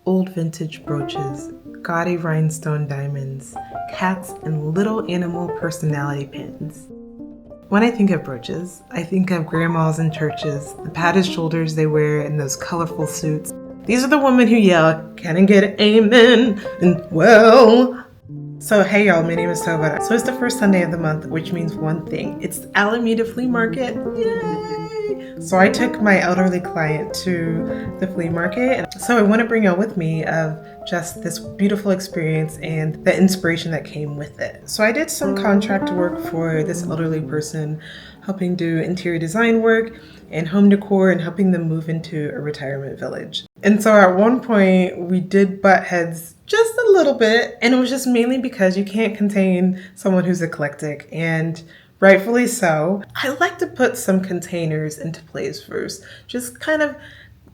Old vintage brooches, gaudy rhinestone diamonds, cats, and little animal personality pins. When I think of brooches, I think of grandmas in churches, the padded shoulders they wear in those colorful suits. These are the women who yell, "Can I get an amen?" and well. So hey y'all, my name is Tova. So it's the first Sunday of the month, which means one thing. It's the Alameda Flea Market. Yay! So I took my elderly client to the flea market. So I want to bring y'all with me of just this beautiful experience and the inspiration that came with it. So I did some contract work for this elderly person, helping do interior design work and home decor and helping them move into a retirement village. And so at one point we did butt heads just a little bit, and it was just mainly because you can't contain someone who's eclectic, and rightfully so. I like to put some containers into place first, just kind of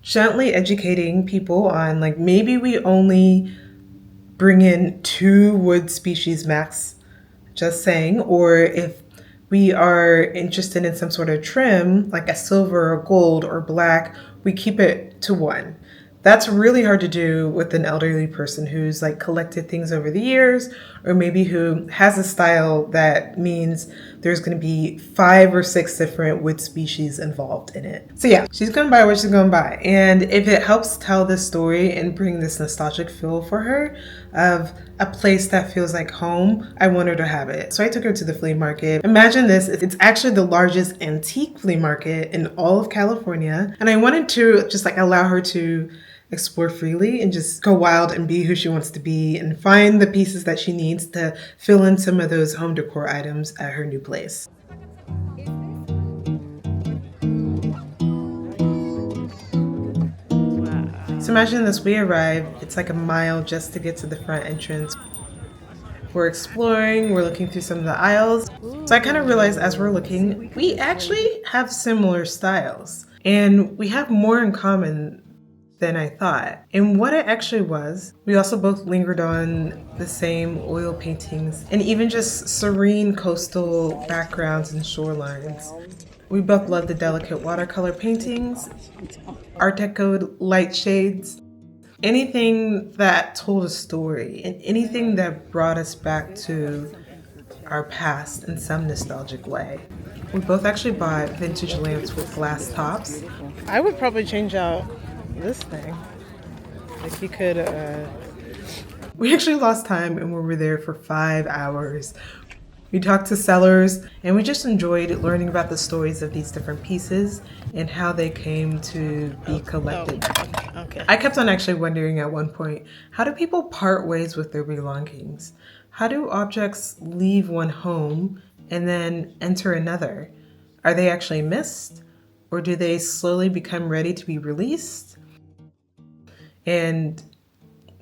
gently educating people on like maybe we only bring in 2 wood species max, just saying, or if we are interested in some sort of trim like a silver or gold or black, we keep it to 1. That's really hard to do with an elderly person who's like collected things over the years, or maybe who has a style that means there's going to be 5 or 6 different wood species involved in it. So yeah, she's going to buy what she's going to buy. And if it helps tell this story and bring this nostalgic feel for her of a place that feels like home, I want her to have it. So I took her to the flea market. Imagine this, it's actually the largest antique flea market in all of California. And I wanted to just like allow her to explore freely and just go wild and be who she wants to be and find the pieces that she needs to fill in some of those home decor items at her new place. So imagine this, we arrive, it's like a mile just to get to the front entrance. We're exploring, we're looking through some of the aisles. So I kind of realized as we're looking, we actually have similar styles and we have more in common than I thought. And what it actually was, we also both lingered on the same oil paintings and even just serene coastal backgrounds and shorelines. We both loved the delicate watercolor paintings, Art Deco light shades, anything that told a story and anything that brought us back to our past in some nostalgic way. We both actually bought vintage lamps with glass tops. I would probably change out this thing. Like you could, we actually lost time and we were there for 5 hours. We talked to sellers and we just enjoyed learning about the stories of these different pieces and how they came to be collected. Okay. I kept on actually wondering at one point, how do people part ways with their belongings? How do objects leave one home and then enter another? Are they actually missed? Or do they slowly become ready to be released? And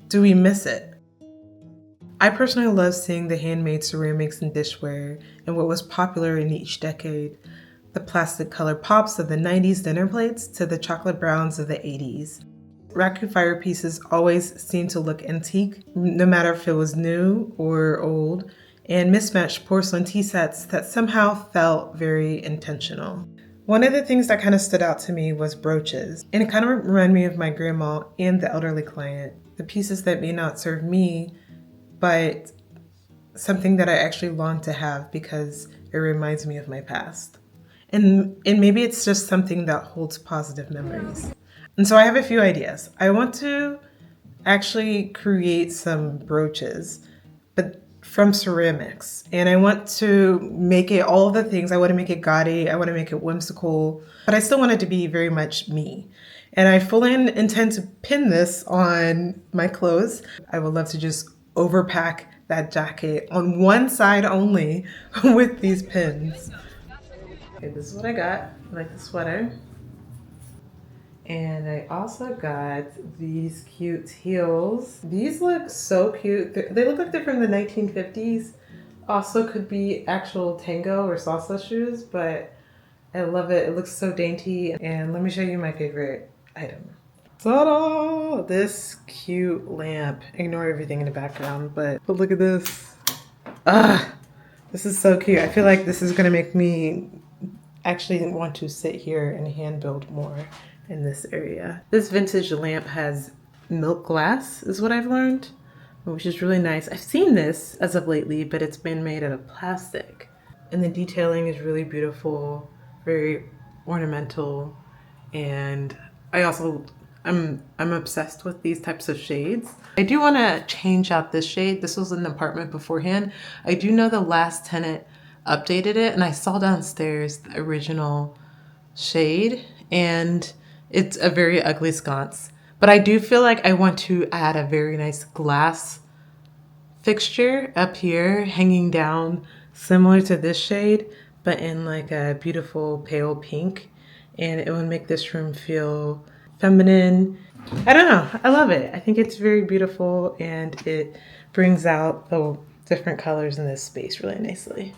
do we miss it? I personally love seeing the handmade ceramics and dishware and what was popular in each decade. The plastic colored pops of the 90s dinner plates to the chocolate browns of the 80s. Raku fire pieces always seemed to look antique, no matter if it was new or old, and mismatched porcelain tea sets that somehow felt very intentional. One of the things that kind of stood out to me was brooches, and it kind of reminded me of my grandma and the elderly client. The pieces that may not serve me, but something that I actually long to have because it reminds me of my past. And maybe it's just something that holds positive memories. And so I have a few ideas. I want to actually create some brooches, but from ceramics. And I want to make it all of the things. I want to make it gaudy. I want to make it whimsical, but I still want it to be very much me. And I fully intend to pin this on my clothes. I would love to just overpack that jacket on one side only with these pins. Okay, this is what I got. I like the sweater. And I also got these cute heels. These look so cute. They look like they're from the 1950s. Also could be actual tango or salsa shoes, but I love it. It looks so dainty. And let me show you my favorite item. Ta-da! This cute lamp. Ignore everything in the background, but look at this. Ah, this is so cute. I feel like this is gonna make me actually want to sit here and hand build more in this area. This vintage lamp has milk glass is what I've learned, which is really nice. I've seen this as of lately, but it's been made out of plastic. And the detailing is really beautiful, very ornamental, and I'm obsessed with these types of shades. I do want to change out this shade. This was an apartment beforehand. I do know the last tenant updated it, and I saw downstairs the original shade, and it's a very ugly sconce. But I do feel like I want to add a very nice glass fixture up here hanging down, similar to this shade, but in like a beautiful pale pink, and it would make this room feel feminine. I don't know, I love it. I think it's very beautiful, and it brings out the different colors in this space really nicely.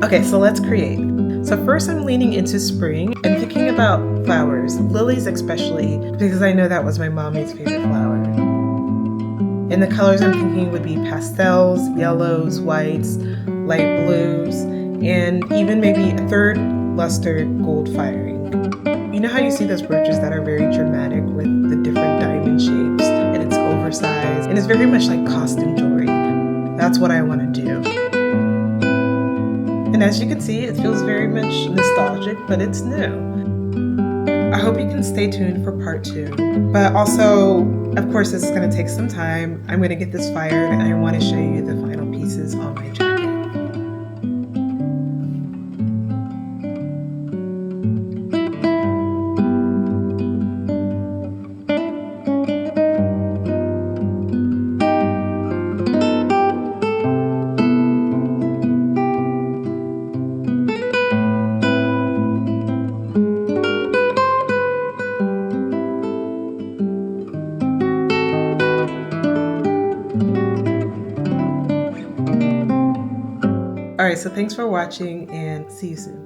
Okay, so let's create. So first I'm leaning into spring and thinking about flowers, lilies especially, because I know that was my mommy's favorite flower. And the colors I'm thinking would be pastels, yellows, whites, light blues, and even maybe a third luster gold firing. You know how you see those brooches that are very dramatic with the different diamond shapes, and it's oversized, and it's very much like costume jewelry. That's what I want to do. And as you can see, it feels very much nostalgic, but it's new. I hope you can stay tuned for part 2. But also, of course, this is going to take some time. I'm going to get this fired, and I want to show you the final pieces on my jacket. All right, so thanks for watching, and see you soon.